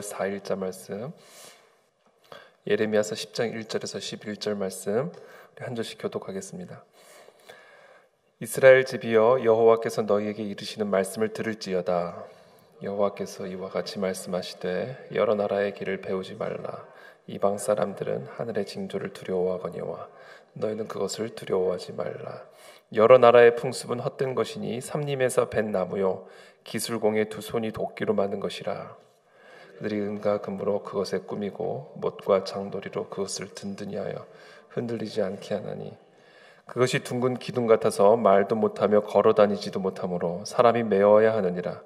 6월 4일자 말씀, 예레미야서 10장 1절에서 11절 말씀 한 절씩 교독하겠습니다. 이스라엘 집이여, 여호와께서 너희에게 이르시는 말씀을 들을지어다. 여호와께서 이와 같이 말씀하시되 여러 나라의 길을 배우지 말라. 이방 사람들은 하늘의 징조를 두려워하거니와 너희는 그것을 두려워하지 말라. 여러 나라의 풍습은 헛된 것이니 삼림에서 벤 나무요 기술공의 두 손이 도끼로 만든 것이라. 그들이 은과 금으로 그것에 꾸미고 못과 장도리로 그것을 든든히 하여 흔들리지 않게 하나니 그것이 둥근 기둥 같아서 말도 못하며 걸어다니지도 못하므로 사람이 메어야 하느니라.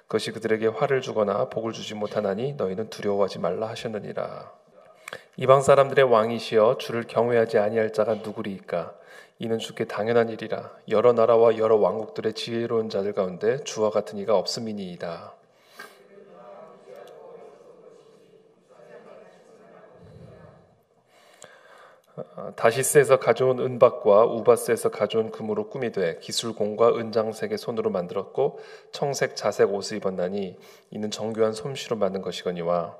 그것이 그들에게 화를 주거나 복을 주지 못하나니 너희는 두려워하지 말라 하셨느니라. 이방 사람들의 왕이시여, 주를 경외하지 아니할 자가 누구리이까? 이는 주께 당연한 일이라. 여러 나라와 여러 왕국들의 지혜로운 자들 가운데 주와 같은 이가 없음이니이다. 다시스에서 가져온 은박과 우바스에서 가져온 금으로 꾸미되 기술공과 은장색의 손으로 만들었고 청색 자색 옷을 입었나니 이는 정교한 솜씨로 만든 것이거니와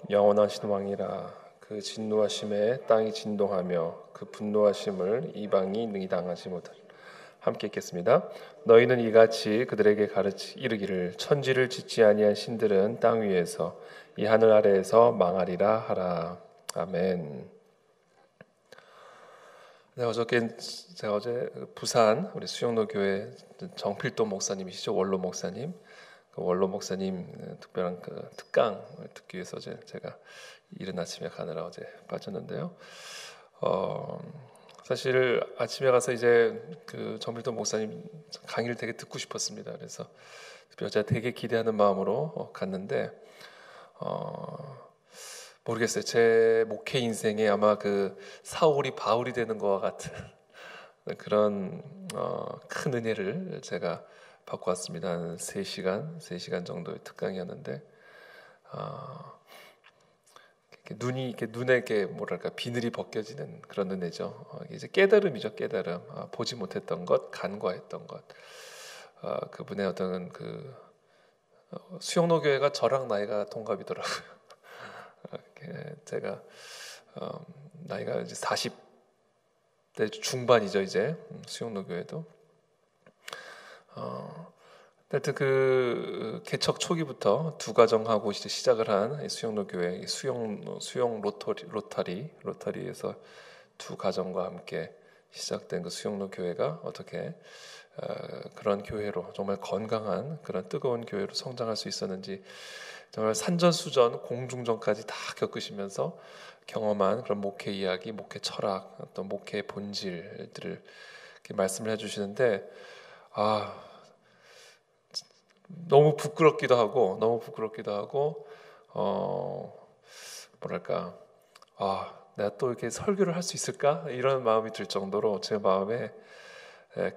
영원하신 왕이라. 그 진노하심에 땅이 진동하며 그 분노하심을 이방이 능히 당하지 못하리라. 함께 읽겠습니다. 너희는 이같이 그들에게 가르치 이르기를 천지를 짓지 아니한 신들은 땅 위에서 이 하늘 아래에서 망하리라 하라. 아멘. 제가 어제 부산 우리 수영로 교회 정필도 목사님이시죠, 원로 목사님. 그 원로 목사님 특별한 그 특강 듣기 위해서 제가 이른 아침에 가느라 어제 빠졌는데요. 사실 아침에 가서 이제 그 정필도 목사님 강의를 되게 듣고 싶었습니다. 그래서 제가 되게 기대하는 마음으로 갔는데 모르겠어요. 제 목회 인생에 아마 그 사울이 바울이 되는 것과 같은 그런 큰 은혜를 제가 받고 왔습니다. 한 3시간 정도의 특강이었는데 이렇게 눈에 이렇게 뭐랄까 비늘이 벗겨지는 그런 은혜죠. 이제 깨달음이죠, 깨달음. 보지 못했던 것, 간과했던 것. 그분의 어떤 그 수영로 교회가 저랑 나이가 동갑이더라고요. 제가 나이가 이제 40대 중반이죠, 이제 수영로 교회도. 하여튼 그 개척 초기부터 두 가정하고 이제 시작을 한 수영로 교회, 수영 로터리에서 두 가정과 함께 시작된 그 수영로 교회가 어떻게 그런 교회로 정말 건강한 그런 뜨거운 교회로 성장할 수 있었는지 정말 산전수전 공중전까지 다 겪으시면서 경험한 그런 목회 이야기, 목회 철학, 어떤 목회의 본질들을 이렇게 말씀을 해주시는데 너무 부끄럽기도 하고 뭐랄까 내가 또 이렇게 설교를 할 수 있을까 이런 마음이 들 정도로 제 마음에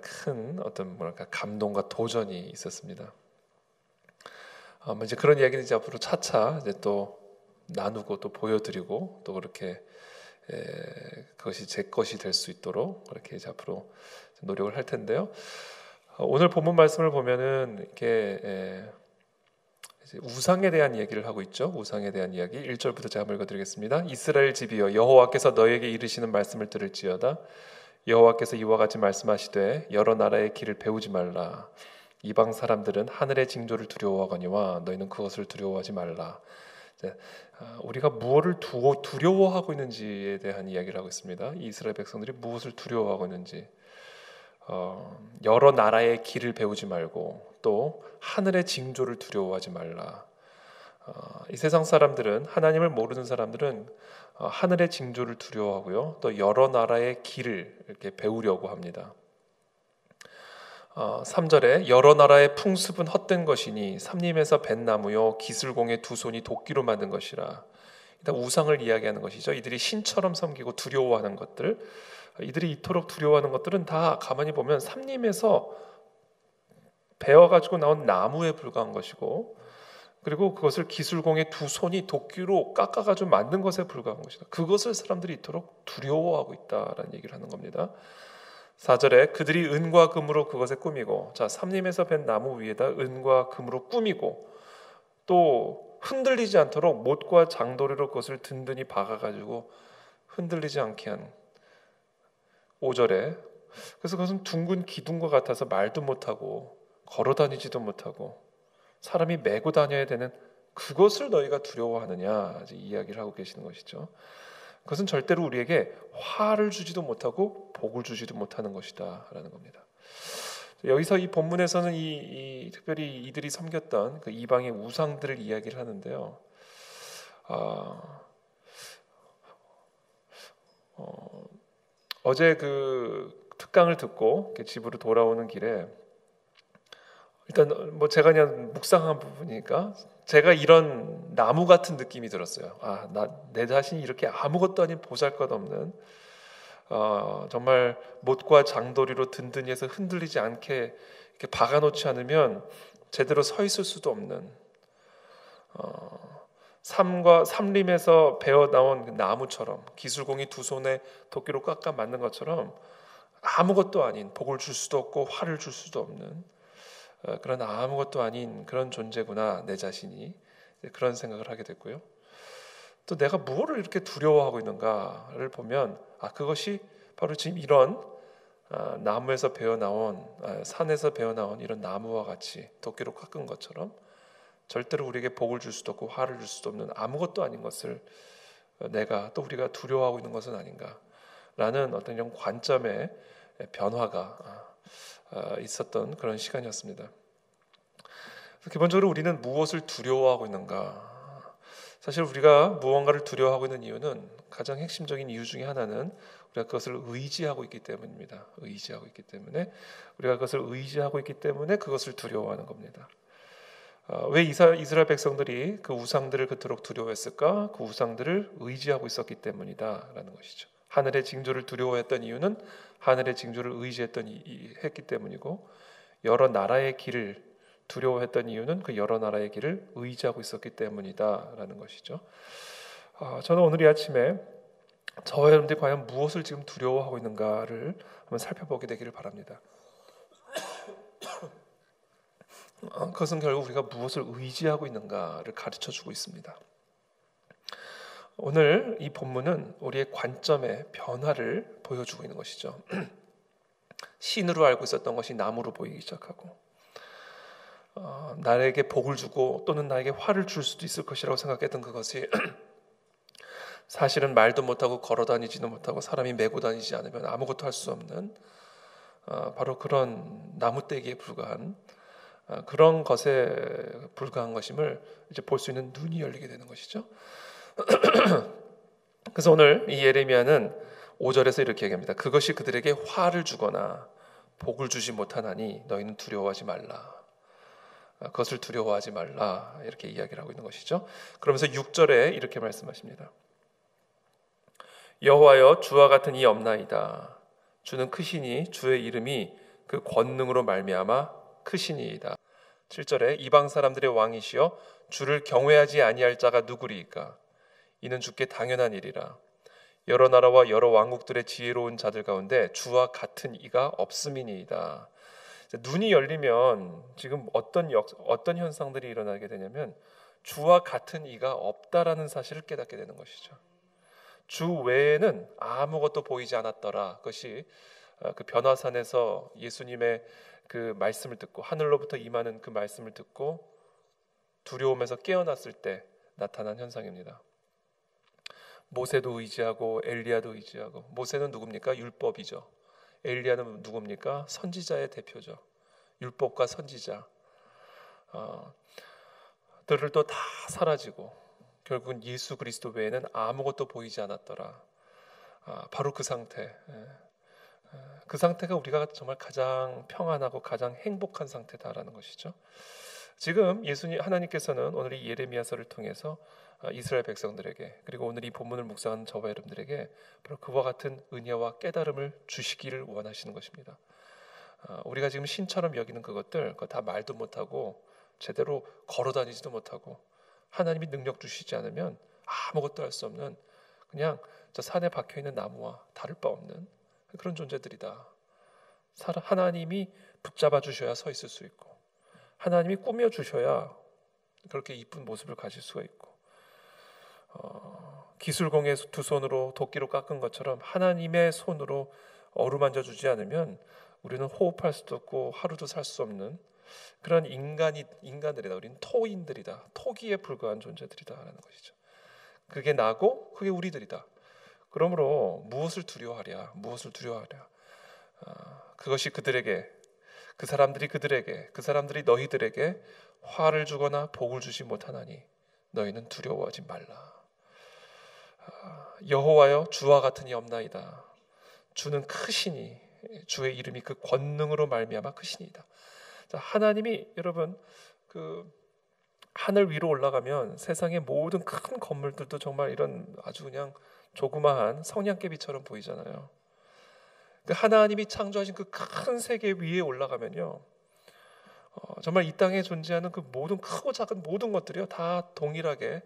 큰 어떤 뭐랄까 감동과 도전이 있었습니다. 이제 그런 이야기는 이제 앞으로 차차 이제 또 나누고 또 보여드리고 또 그렇게 그것이 제 것이 될 수 있도록 그렇게 이제 앞으로 노력을 할 텐데요. 오늘 본문 말씀을 보면은 이렇게 이제 우상에 대한 얘기를 하고 있죠. 우상에 대한 이야기 1절부터 제가 한번 읽어드리겠습니다. 이스라엘 집이여, 여호와께서 너에게 이르시는 말씀을 들을지어다. 여호와께서 이와 같이 말씀하시되 여러 나라의 길을 배우지 말라. 이방 사람들은 하늘의 징조를 두려워하거니와 너희는 그것을 두려워하지 말라. 우리가 무엇을 두려워하고 있는지에 대한 이야기를 하고 있습니다. 이스라엘 백성들이 무엇을 두려워하고 있는지. 여러 나라의 길을 배우지 말고 또 하늘의 징조를 두려워하지 말라. 이 세상 사람들은, 하나님을 모르는 사람들은 하늘의 징조를 두려워하고요, 또 여러 나라의 길을 이렇게 배우려고 합니다. 3절에 여러 나라의 풍습은 헛된 것이니 삼림에서 벤 나무요 기술공의 두 손이 도끼로 만든 것이라. 일단 우상을 이야기하는 것이죠. 이들이 신처럼 섬기고 두려워하는 것들, 이들이 이토록 두려워하는 것들은 다 가만히 보면 삼림에서 베어가지고 나온 나무에 불과한 것이고, 그리고 그것을 기술공의 두 손이 도끼로 깎아가지고 만든 것에 불과한 것이다. 그것을 사람들이 이토록 두려워하고 있다라는 얘기를 하는 겁니다. 4절에 그들이 은과 금으로 그것에 꾸미고, 자, 삼림에서 벤 나무 위에다 은과 금으로 꾸미고, 또 흔들리지 않도록 못과 장도리로 그것을 든든히 박아가지고 흔들리지 않게 한 5절에, 그래서 그것은 둥근 기둥과 같아서 말도 못하고 걸어다니지도 못하고 사람이 메고 다녀야 되는 그것을 너희가 두려워하느냐, 이제 이야기를 하고 계시는 것이죠. 그것은 절대로 우리에게 화를 주지도 못하고 복을 주지도 못하는 것이다 라는 겁니다. 여기서 이 본문에서는 특별히 이들이 섬겼던 그 이방의 우상들을 이야기를 하는데요. 어제 그 특강을 듣고 이렇게 집으로 돌아오는 길에, 일단 뭐 제가 그냥 묵상한 부분이니까 제가 이런 나무 같은 느낌이 들었어요. 내 자신이 이렇게 아무것도 아닌 보잘것없는, 정말 못과 장도리로 든든히 해서 흔들리지 않게 이렇게 박아놓지 않으면 제대로 서 있을 수도 없는, 삼림에서 베어 나온 그 나무처럼, 기술공이 두 손에 도끼로 깎아 만든 것처럼 아무것도 아닌, 복을 줄 수도 없고 화를 줄 수도 없는 그런 아무것도 아닌 그런 존재구나 내 자신이, 그런 생각을 하게 됐고요. 또 내가 무엇을 이렇게 두려워하고 있는가를 보면 그것이 바로 지금 이런 나무에서 베어 나온, 산에서 베어 나온 이런 나무와 같이 도끼로 깎은 것처럼 절대로 우리에게 복을 줄 수도 없고 화를 줄 수도 없는 아무것도 아닌 것을 내가, 또 우리가 두려워하고 있는 것은 아닌가라는 어떤 이런 관점의 변화가 있었던 그런 시간이었습니다. 기본적으로 우리는 무엇을 두려워하고 있는가? 사실 우리가 무언가를 두려워하고 있는 이유는, 가장 핵심적인 이유 중에 하나는 우리가 그것을 의지하고 있기 때문입니다. 의지하고 있기 때문에, 우리가 그것을 의지하고 있기 때문에 그것을 두려워하는 겁니다. 왜 이스라엘 백성들이 그 우상들을 그토록 두려워했을까? 그 우상들을 의지하고 있었기 때문이다라는 것이죠. 하늘의 징조를 두려워했던 이유는 하늘의 징조를 했기 때문이고, 여러 나라의 길을 두려워했던 이유는 그 여러 나라의 길을 의지하고 있었기 때문이다라는 것이죠. 저는 오늘 이 아침에 저와 여러분들이 과연 무엇을 지금 두려워하고 있는가를 한번 살펴보게 되기를 바랍니다. 그것은 결국 우리가 무엇을 의지하고 있는가를 가르쳐주고 있습니다. 오늘 이 본문은 우리의 관점의 변화를 보여주고 있는 것이죠. 신으로 알고 있었던 것이 나무로 보이기 시작하고, 나에게 복을 주고 또는 나에게 화를 줄 수도 있을 것이라고 생각했던 그것이 사실은 말도 못하고 걸어다니지도 못하고 사람이 메고 다니지 않으면 아무것도 할 수 없는, 바로 그런 나무떼기에 불과한, 그런 것에 불과한 것임을 이제 볼 수 있는 눈이 열리게 되는 것이죠. 그래서 오늘 이 예레미야는 5절에서 이렇게 얘기합니다. 그것이 그들에게 화를 주거나 복을 주지 못하나니 너희는 두려워하지 말라. 그것을 두려워하지 말라, 이렇게 이야기를 하고 있는 것이죠. 그러면서 6절에 이렇게 말씀하십니다. 여호와여, 주와 같은 이 없나이다. 주는 크시니 주의 이름이 그 권능으로 말미암아 크시니이다. 7절에 이방 사람들의 왕이시여, 주를 경외하지 아니할 자가 누구리이까? 이는 주께 당연한 일이라. 여러 나라와 여러 왕국들의 지혜로운 자들 가운데 주와 같은 이가 없음이니이다. 눈이 열리면 지금 어떤 현상들이 일어나게 되냐면, 주와 같은 이가 없다라는 사실을 깨닫게 되는 것이죠. 주 외에는 아무것도 보이지 않았더라. 그것이 그 변화산에서 예수님의 그 말씀을 듣고, 하늘로부터 임하는 그 말씀을 듣고 두려움에서 깨어났을 때 나타난 현상입니다. 모세도 의지하고 엘리야도 의지하고, 모세는 누굽니까? 율법이죠. 엘리야는 누굽니까? 선지자의 대표죠. 율법과 선지자 들을 또 다 사라지고 결국은 예수 그리스도 외에는 아무것도 보이지 않았더라. 바로 그 상태, 그 상태가 우리가 정말 가장 평안하고 가장 행복한 상태다라는 것이죠. 지금 하나님께서는 오늘 이 예레미야서를 통해서 이스라엘 백성들에게, 그리고 오늘 이 본문을 묵상하는 저와 여러분들에게 바로 그와 같은 은혜와 깨달음을 주시기를 원하시는 것입니다. 우리가 지금 신처럼 여기는 그것들, 그거 다 말도 못하고 제대로 걸어다니지도 못하고 하나님이 능력 주시지 않으면 아무것도 할 수 없는, 그냥 저 산에 박혀있는 나무와 다를 바 없는 그런 존재들이다. 하나님이 붙잡아 주셔야 서 있을 수 있고, 하나님이 꾸며 주셔야 그렇게 이쁜 모습을 가질 수가 있고, 기술공의 두 손으로 도끼로 깎은 것처럼 하나님의 손으로 어루만져 주지 않으면 우리는 호흡할 수도 없고 하루도 살 수 없는 그런 인간들이다. 우리는 토인들이다. 토기에 불과한 존재들이다라는 것이죠. 그게 나고 그게 우리들이다. 그러므로 무엇을 두려워하랴? 무엇을 두려워하랴? 그것이 그들에게, 그 사람들이 너희들에게 화를 주거나 복을 주지 못하나니 너희는 두려워하지 말라. 여호와여, 주와 같은 이 없나이다. 주는 크시니 주의 이름이 그 권능으로 말미암아 크시니이다. 자, 하나님이 여러분 그 하늘 위로 올라가면 세상의 모든 큰 건물들도 정말 이런 아주 그냥 조그마한 성냥개비처럼 보이잖아요. 그 하나님이 창조하신 그 큰 세계 위에 올라가면요, 정말 이 땅에 존재하는 그 모든 크고 작은 모든 것들이요 다 동일하게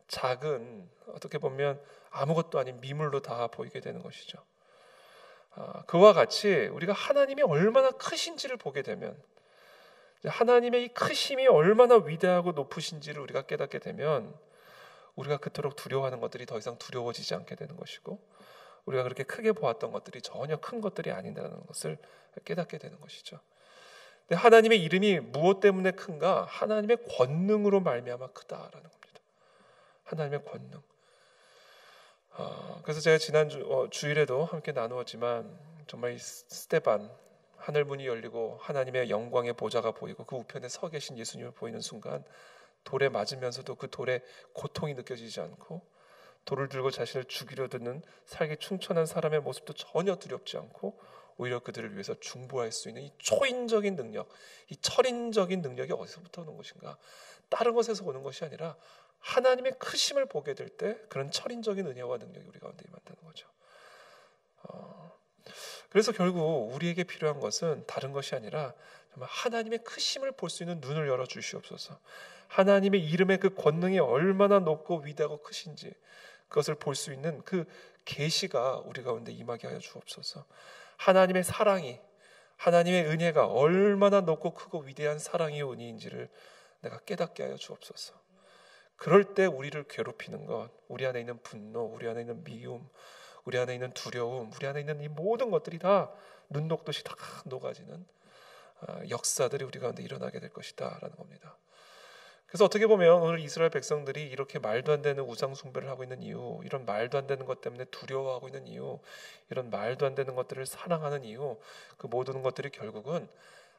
작은, 어떻게 보면 아무것도 아닌 미물로 다 보이게 되는 것이죠. 그와 같이 우리가 하나님이 얼마나 크신지를 보게 되면, 하나님의 이 크심이 얼마나 위대하고 높으신지를 우리가 깨닫게 되면 우리가 그토록 두려워하는 것들이 더 이상 두려워지지 않게 되는 것이고, 우리가 그렇게 크게 보았던 것들이 전혀 큰 것들이 아니라는 것을 깨닫게 되는 것이죠. 근데 하나님의 이름이 무엇 때문에 큰가? 하나님의 권능으로 말미암아 크다라는 겁니다. 하나님의 권능. 그래서 제가 지난 주일에도 함께 나누었지만, 정말 이 스데반, 하늘 문이 열리고 하나님의 영광의 보좌가 보이고 그 우편에 서 계신 예수님을 보이는 순간 돌에 맞으면서도 그 돌에 고통이 느껴지지 않고, 돌을 들고 자신을 죽이려 드는 살기 충천한 사람의 모습도 전혀 두렵지 않고, 오히려 그들을 위해서 중보할 수 있는 이 초인적인 능력, 이 철인적인 능력이 어디서부터 오는 것인가? 다른 것에서 오는 것이 아니라 하나님의 크심을 보게 될 때 그런 철인적인 은혜와 능력이 우리 가운데 임한다는 거죠. 그래서 결국 우리에게 필요한 것은 다른 것이 아니라 정말 하나님의 크심을 볼 수 있는 눈을 열어 주시옵소서. 하나님의 이름의 그 권능이 얼마나 높고 위대하고 크신지 그것을 볼 수 있는 그 계시가 우리 가운데 임하게 하여 주옵소서. 하나님의 사랑이, 하나님의 은혜가 얼마나 높고 크고 위대한 사랑이 은혜인지를 내가 깨닫게 하여 주옵소서. 그럴 때 우리를 괴롭히는 것, 우리 안에 있는 분노, 우리 안에 있는 미움, 우리 안에 있는 두려움, 우리 안에 있는 이 모든 것들이 다 눈 녹듯이 다 녹아지는 역사들이 우리 가운데 일어나게 될 것이다 라는 겁니다. 그래서 어떻게 보면 오늘 이스라엘 백성들이 이렇게 말도 안 되는 우상 숭배를 하고 있는 이유, 이런 말도 안 되는 것 때문에 두려워하고 있는 이유, 이런 말도 안 되는 것들을 사랑하는 이유, 그 모든 것들이 결국은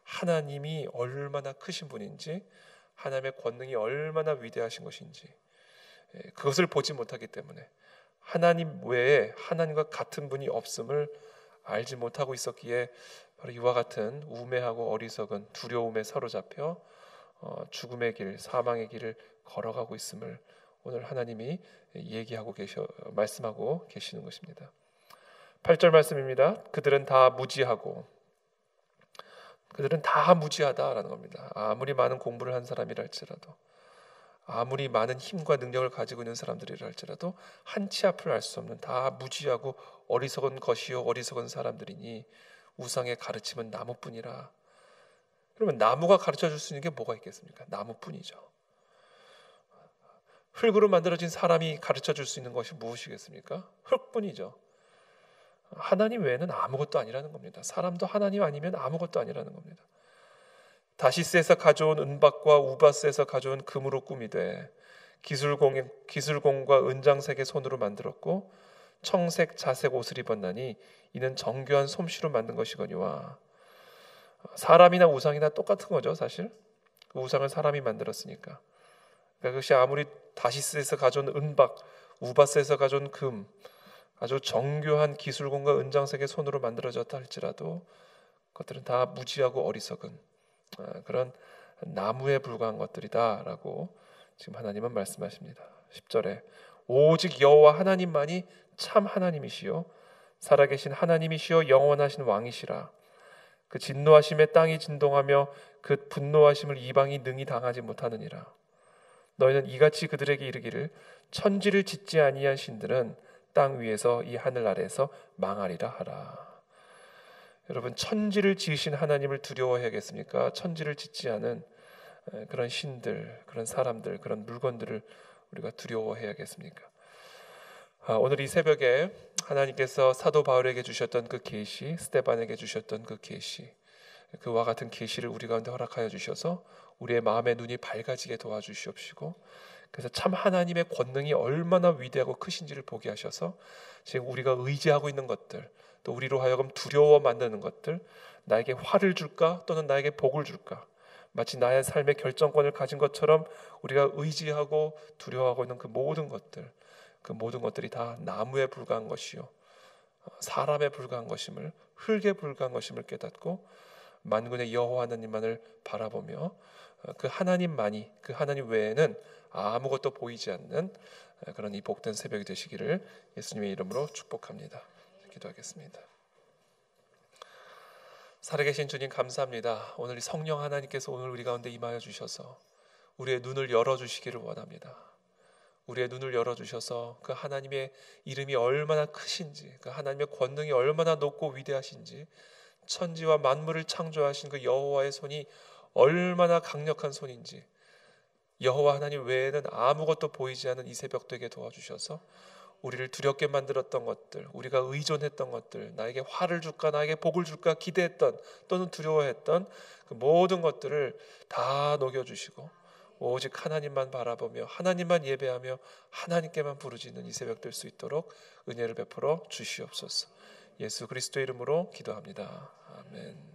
하나님이 얼마나 크신 분인지, 하나님의 권능이 얼마나 위대하신 것인지 그것을 보지 못하기 때문에, 하나님 외에 하나님과 같은 분이 없음을 알지 못하고 있었기에 바로 이와 같은 우매하고 어리석은 두려움에 사로잡혀 죽음의 길, 사망의 길을 걸어가고 있음을 오늘 하나님이 말씀하고 계시는 것입니다. 8절 말씀입니다. 그들은 다 무지하다라는 겁니다. 아무리 많은 공부를 한 사람이라 할지라도, 아무리 많은 힘과 능력을 가지고 있는 사람들이라 할지라도 한치 앞을 알 수 없는 다 무지하고 어리석은 것이요 어리석은 사람들이니 우상의 가르침은 나무뿐이라. 그러면 나무가 가르쳐 줄 수 있는 게 뭐가 있겠습니까? 나무뿐이죠. 흙으로 만들어진 사람이 가르쳐 줄 수 있는 것이 무엇이겠습니까? 흙뿐이죠. 하나님 외에는 아무것도 아니라는 겁니다. 사람도 하나님 아니면 아무것도 아니라는 겁니다. 다시스에서 가져온 은박과 우바스에서 가져온 금으로 꾸미되 기술공과 은장색의 손으로 만들었고 청색 자색 옷을 입었나니 이는 정교한 솜씨로 만든 것이거니와. 사람이나 우상이나 똑같은 거죠. 사실 그 우상을 사람이 만들었으니까. 그러니까 그것이 아무리 다시스에서 가져온 은박, 우바스에서 가져온 금, 아주 정교한 기술공과 은장색의 손으로 만들어졌다 할지라도 그것들은 다 무지하고 어리석은 그런 나무에 불과한 것들이다라고 지금 하나님은 말씀하십니다. 10절에 오직 여호와 하나님만이 참 하나님이시요 살아계신 하나님이시요 영원하신 왕이시라. 그 진노하심에 땅이 진동하며 그 분노하심을 이방이 능히 당하지 못하느니라. 너희는 이같이 그들에게 이르기를 천지를 짓지 아니한 신들은 땅 위에서 이 하늘 아래에서 망하리라 하라. 여러분, 천지를 지으신 하나님을 두려워해야겠습니까? 천지를 짓지 않은 그런 신들, 그런 사람들, 그런 물건들을 우리가 두려워해야겠습니까? 오늘 이 새벽에 하나님께서 사도 바울에게 주셨던 그 계시, 스데반에게 주셨던 그 계시, 그와 같은 계시를 우리 가운데 허락하여 주셔서 우리의 마음의 눈이 밝아지게 도와주시옵시고, 그래서 참 하나님의 권능이 얼마나 위대하고 크신지를 보게 하셔서 지금 우리가 의지하고 있는 것들, 또 우리로 하여금 두려워 만드는 것들, 나에게 화를 줄까 또는 나에게 복을 줄까, 마치 나의 삶의 결정권을 가진 것처럼 우리가 의지하고 두려워하고 있는 그 모든 것들이 다 나무에 불과한 것이요 사람에 불과한 것임을, 흙에 불과한 것임을 깨닫고 만군의 여호와 하나님만을 바라보며 그 하나님만이, 그 하나님 외에는 아무것도 보이지 않는 그런 이 복된 새벽이 되시기를 예수님의 이름으로 축복합니다. 기도하겠습니다. 살아계신 주님, 감사합니다. 오늘 성령 하나님께서 오늘 우리 가운데 임하여 주셔서 우리의 눈을 열어주시기를 원합니다. 우리의 눈을 열어주셔서 그 하나님의 이름이 얼마나 크신지, 그 하나님의 권능이 얼마나 높고 위대하신지, 천지와 만물을 창조하신 그 여호와의 손이 얼마나 강력한 손인지, 여호와 하나님 외에는 아무것도 보이지 않는 이 새벽 되게 도와주셔서 우리를 두렵게 만들었던 것들, 우리가 의존했던 것들, 나에게 화를 줄까 나에게 복을 줄까 기대했던 또는 두려워했던 그 모든 것들을 다 녹여주시고 오직 하나님만 바라보며 하나님만 예배하며 하나님께만 부르짖는 이 새벽 될 수 있도록 은혜를 베풀어 주시옵소서. 예수 그리스도의 이름으로 기도합니다. 아멘.